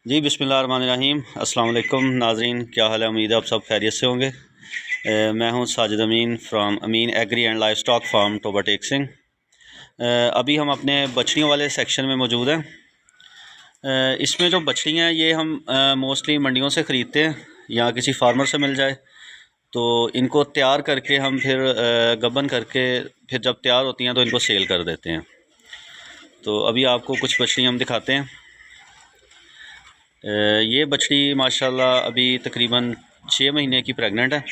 जी बिस्मिल्लाहिर्रहमानिर्रहीम। अस्सलाम वालेकुम नाज़रीन, क्या हाल है? उम्मीद है आप सब खैरियत से होंगे। मैं हूं Sajid Amin from Amin agri and livestock farm Toba Tek Singh. अभी हम अपने बछड़ियों वाले सेक्शन में मौजूद हैं। इसमें जो बछड़ियाँ हैं ये हम मोस्टली मंडियों से ख़रीदते हैं या किसी फार्मर से मिल जाए, तो इनको तैयार करके हम फिर गबन करके फिर जब तैयार होती हैं तो इनको सेल कर देते हैं। तो अभी आपको कुछ बछड़ियाँ हम दिखाते हैं। ये बछड़ी माशाल्लाह अभी तकरीबन 6 महीने की प्रेग्नेंट है,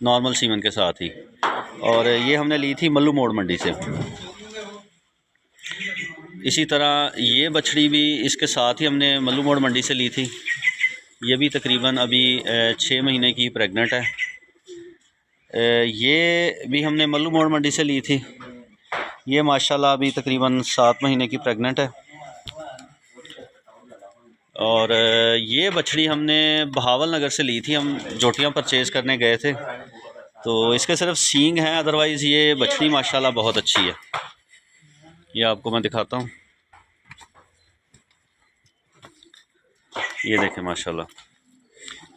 नॉर्मल सीमन के साथ ही। और ये हमने ली थी मल्लू मोड़ मंडी से। इसी तरह ये बछड़ी भी इसके साथ ही हमने मल्लू मोड़ मंडी से ली थी। ये भी तकरीबन अभी 6 महीने की प्रेग्नेंट है। ये भी हमने मल्लू मोड़ मंडी से ली थी। ये माशाल्लाह अभी तकरीबन 7 महीने की प्रेग्नेंट है। और ये बछड़ी हमने बहावल नगर से ली थी। हम जोटियाँ परचेज़ करने गए थे, तो इसके सिर्फ सींग हैं, अदरवाइज़ ये बछड़ी माशाल्लाह बहुत अच्छी है। ये आपको मैं दिखाता हूँ। ये देखें माशाल्लाह,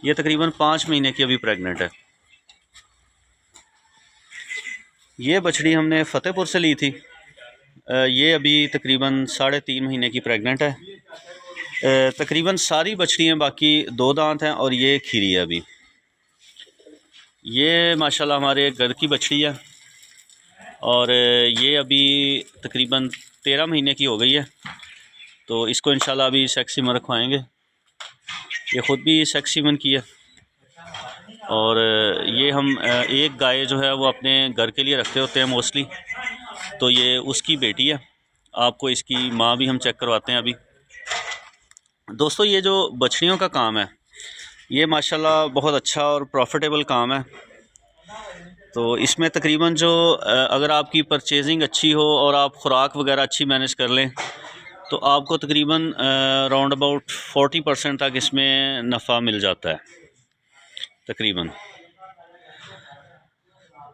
ये तकरीबन 5 महीने की अभी प्रेग्नेंट है। ये बछड़ी हमने फ़तेहपुर से ली थी। ये अभी तकरीबन 3.5 महीने की प्रेग्नेंट है। तकरीबन सारी बछड़ियाँ बाकी 2 दांत हैं और ये खीरी है अभी। ये माशाल्लाह हमारे घर की बछड़ी है और ये अभी तकरीबन 13 महीने की हो गई है। तो इसको इंशाल्लाह अभी सेक्स सीमन रखवाएँगे। ये ख़ुद भी सेक्स सीमन की है। और ये हम एक गाय जो है वो अपने घर के लिए रखते होते हैं मोस्टली, तो ये उसकी बेटी है। आपको इसकी माँ भी हम चेक करवाते हैं अभी। दोस्तों, ये जो बछड़ियों का काम है ये माशाल्लाह बहुत अच्छा और प्रॉफिटेबल काम है। तो इसमें तकरीबन जो अगर आपकी परचेजिंग अच्छी हो और आप ख़ुराक वगैरह अच्छी मैनेज कर लें तो आपको तकरीबन राउंड अबाउट 40% तक इसमें नफ़ा मिल जाता है तकरीबन।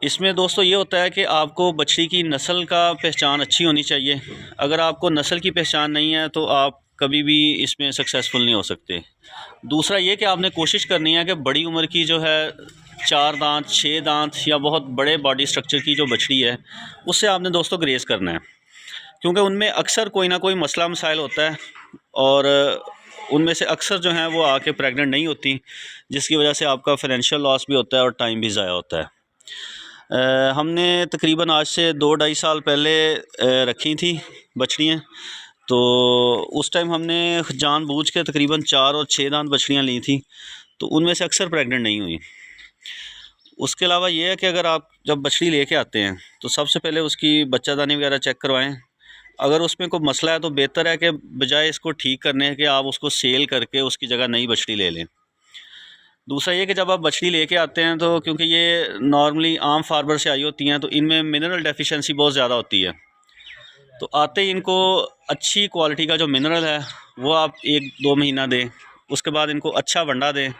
इसमें दोस्तों ये होता है कि आपको बछड़ी की नस्ल का पहचान अच्छी होनी चाहिए। अगर आपको नस्ल की पहचान नहीं है तो आप कभी भी इसमें सक्सेसफुल नहीं हो सकते। दूसरा ये कि आपने कोशिश करनी है कि बड़ी उम्र की जो है 4 दांत 6 दांत या बहुत बड़े बॉडी स्ट्रक्चर की जो बछड़ी है उससे आपने दोस्तों ग्रेज़ करना है, क्योंकि उनमें अक्सर कोई ना कोई मसला मसाइल होता है और उनमें से अक्सर जो हैं वो आके प्रेग्नेंट नहीं होती, जिसकी वजह से आपका फाइनेंशियल लॉस भी होता है और टाइम भी ज़ाया होता है। हमने तकरीबन आज से 2-2.5 साल पहले रखी थी बछड़ियाँ। तो उस टाइम हमने जानबूझ के तकरीबन 4 और 6 दांत बछड़ियाँ ली थी, तो उनमें से अक्सर प्रेग्नेंट नहीं हुई। उसके अलावा ये है कि अगर आप जब बछड़ी लेके आते हैं तो सबसे पहले उसकी बच्चादानी वगैरह चेक करवाएं। अगर उसमें कोई मसला है तो बेहतर है कि बजाय इसको ठीक करने के आप उसको सेल करके उसकी जगह नई बछड़ी ले लें। दूसरा ये कि जब आप बछड़ी लेके आते हैं तो क्योंकि ये नॉर्मली आम फार्मर से आई होती हैं तो इनमें मिनरल डेफिशिएंसी बहुत ज़्यादा होती है। तो आते ही इनको अच्छी क्वालिटी का जो मिनरल है वो आप 1-2 महीना दें। उसके बाद इनको अच्छा वंडा दें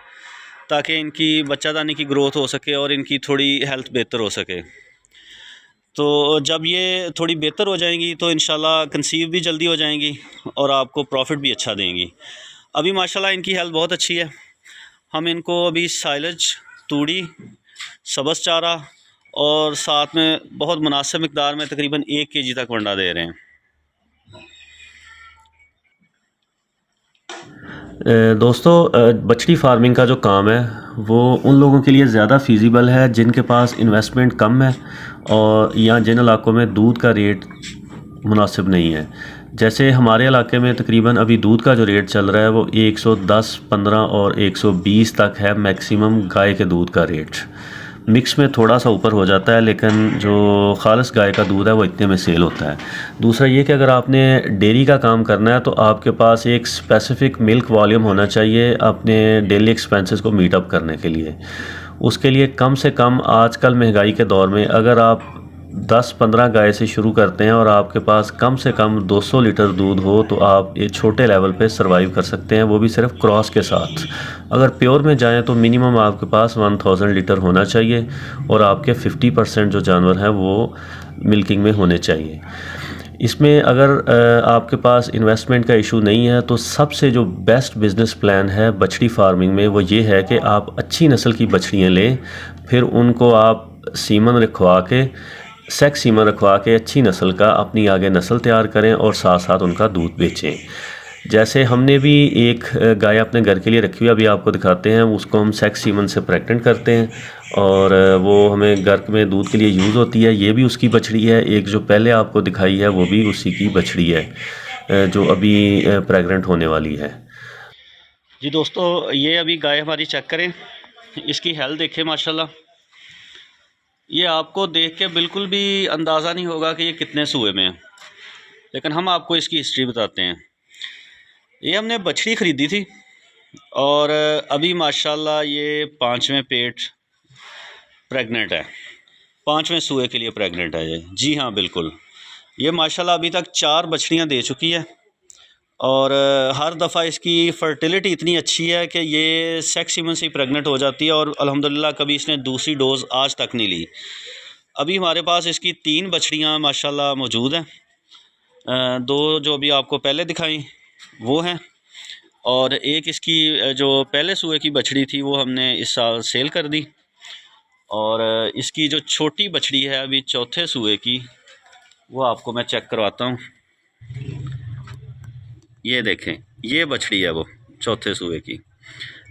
ताकि इनकी बच्चादानी की ग्रोथ हो सके और इनकी थोड़ी हेल्थ बेहतर हो सके। तो जब ये थोड़ी बेहतर हो जाएंगी तो इंशाल्लाह कंसीव भी जल्दी हो जाएंगी और आपको प्रॉफिट भी अच्छा देंगी। अभी माशाल्लाह इनकी हेल्थ बहुत अच्छी है। हम इनको अभी साइलेज, तूड़ी, सब्ज़ चारा और साथ में बहुत मुनासिब मिक़दार में तकरीबन 1 केजी तक वंडा दे रहे हैं। दोस्तों, बछड़ी फार्मिंग का जो काम है वो उन लोगों के लिए ज़्यादा फ़ीज़िबल है जिनके पास इन्वेस्टमेंट कम है और या जिन इलाकों में दूध का रेट मुनासिब नहीं है। जैसे हमारे इलाके में तकरीबन अभी दूध का जो रेट चल रहा है वो 110, 15 और 120 तक है मैक्सिमम गाय के दूध का रेट। मिक्स में थोड़ा सा ऊपर हो जाता है, लेकिन जो खालिस गाय का दूध है वो इतने में सेल होता है। दूसरा ये कि अगर आपने डेयरी का काम करना है तो आपके पास एक स्पेसिफ़िक मिल्क वॉल्यूम होना चाहिए अपने डेली एक्सपेंसेस को मीट अप करने के लिए। उसके लिए कम से कम आजकल महंगाई के दौर में अगर आप 10-15 गाय से शुरू करते हैं और आपके पास कम से कम 200 लीटर दूध हो तो आप ये छोटे लेवल पे सरवाइव कर सकते हैं, वो भी सिर्फ क्रॉस के साथ। अगर प्योर में जाएं तो मिनिमम आपके पास 1000 लीटर होना चाहिए और आपके 50% जो जानवर हैं वो मिल्किंग में होने चाहिए। इसमें अगर आपके पास इन्वेस्टमेंट का इशू नहीं है तो सबसे जो बेस्ट बिज़नेस प्लान है बछड़ी फार्मिंग में वो ये है कि आप अच्छी नस्ल की बछड़ियाँ लें, फिर उनको आप सीमन रखवा के सेक्स सीमन रखवा के अच्छी नस्ल का अपनी आगे नस्ल तैयार करें और साथ साथ उनका दूध बेचें। जैसे हमने भी एक गाय अपने घर के लिए रखी हुई है, अभी आपको दिखाते हैं। उसको हम सेक्स सीमन से प्रेग्नेंट करते हैं और वो हमें घर में दूध के लिए यूज़ होती है। ये भी उसकी बछड़ी है। एक जो पहले आपको दिखाई है वो भी उसी की बछड़ी है जो अभी प्रेग्नेंट होने वाली है। जी दोस्तों, ये अभी गाय हमारी चेक करें, इसकी हेल्थ देखें माशाल्लाह। ये आपको देख के बिल्कुल भी अंदाज़ा नहीं होगा कि ये कितने सूए में है, लेकिन हम आपको इसकी हिस्ट्री बताते हैं। ये हमने बछड़ी ख़रीदी थी और अभी माशाल्लाह ये 5वें पेट प्रेग्नेंट है, 5वें सूए के लिए प्रेग्नेंट है ये। जी हाँ, बिल्कुल। ये माशाल्लाह अभी तक 4 बछड़ियाँ दे चुकी है और हर दफ़ा इसकी फ़र्टिलिटी इतनी अच्छी है कि ये सेक्स सीमन से ही प्रेग्नेंट हो जाती है और अल्हम्दुलिल्लाह कभी इसने दूसरी डोज़ आज तक नहीं ली। अभी हमारे पास इसकी 3 बछड़ियाँ माशाल्लाह मौजूद हैं। 2 जो अभी आपको पहले दिखाई वो हैं और एक इसकी जो पहले सूए की बछड़ी थी वो हमने इस साल सेल कर दी। और इसकी जो छोटी बछड़ी है अभी 4थे सूए की, वो आपको मैं चेक करवाता हूँ। ये देखें, ये बछड़ी है वो 4थे सूए की।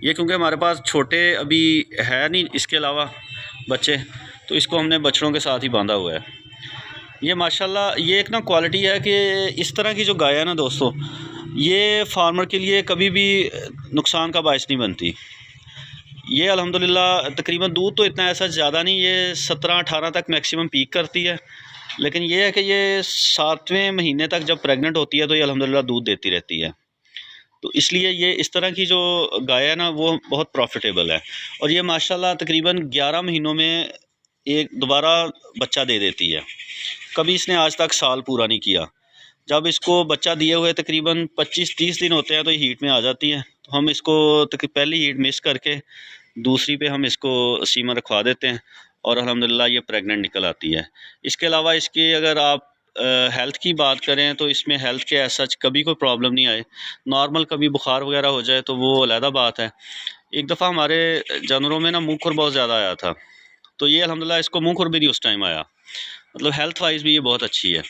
ये क्योंकि हमारे पास छोटे अभी है नहीं इसके अलावा बच्चे, तो इसको हमने बछड़ों के साथ ही बांधा हुआ है। ये माशाल्लाह ये एक ना क्वालिटी है कि इस तरह की जो गाय है ना दोस्तों, ये फार्मर के लिए कभी भी नुकसान का बायस नहीं बनती। ये अल्हम्दुलिल्लाह तकरीबन दूध तो इतना ऐसा ज़्यादा नहीं, ये 17-18 तक मैक्सिमम पीक करती है, लेकिन ये है कि ये 7वें महीने तक जब प्रेग्नेंट होती है तो ये अल्हम्दुलिल्लाह दूध देती रहती है। तो इसलिए ये इस तरह की जो गाय है ना वो बहुत प्रॉफिटेबल है। और ये माशाल्लाह तकरीबन 11 महीनों में एक दोबारा बच्चा दे देती है। कभी इसने आज तक साल पूरा नहीं किया। जब इसको बच्चा दिए हुए तकरीबन 25-30 दिन होते हैं तो ये हीट में आ जाती है। तो हम इसको पहली हीट मिस करके दूसरी पे हम इसको सीमन रखवा देते हैं और अल्हम्दुलिल्लाह ये प्रेग्नेंट निकल आती है। इसके अलावा इसकी अगर आप हेल्थ की बात करें तो इसमें हेल्थ के एज सच कभी कोई प्रॉब्लम नहीं आए। नॉर्मल कभी बुखार वगैरह हो जाए तो वो अलहदा बात है। एक दफ़ा हमारे जानवरों में ना मुँह खुर बहुत ज़्यादा आया था, तो ये अल्हम्दुलिल्लाह इसको मुँह खुर भी नहीं उस टाइम आया। मतलब हेल्थ वाइज भी ये बहुत अच्छी है।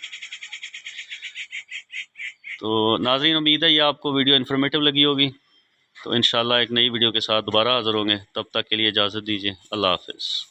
तो नाज़रीन, उम्मीद है ये आपको वीडियो इन्फॉर्मेटिव लगी होगी। तो इंशाल्लाह एक नई वीडियो के साथ दोबारा हाज़िर होंगे। तब तक के लिए इजाज़त दीजिए। अल्लाह हाफ़िज़।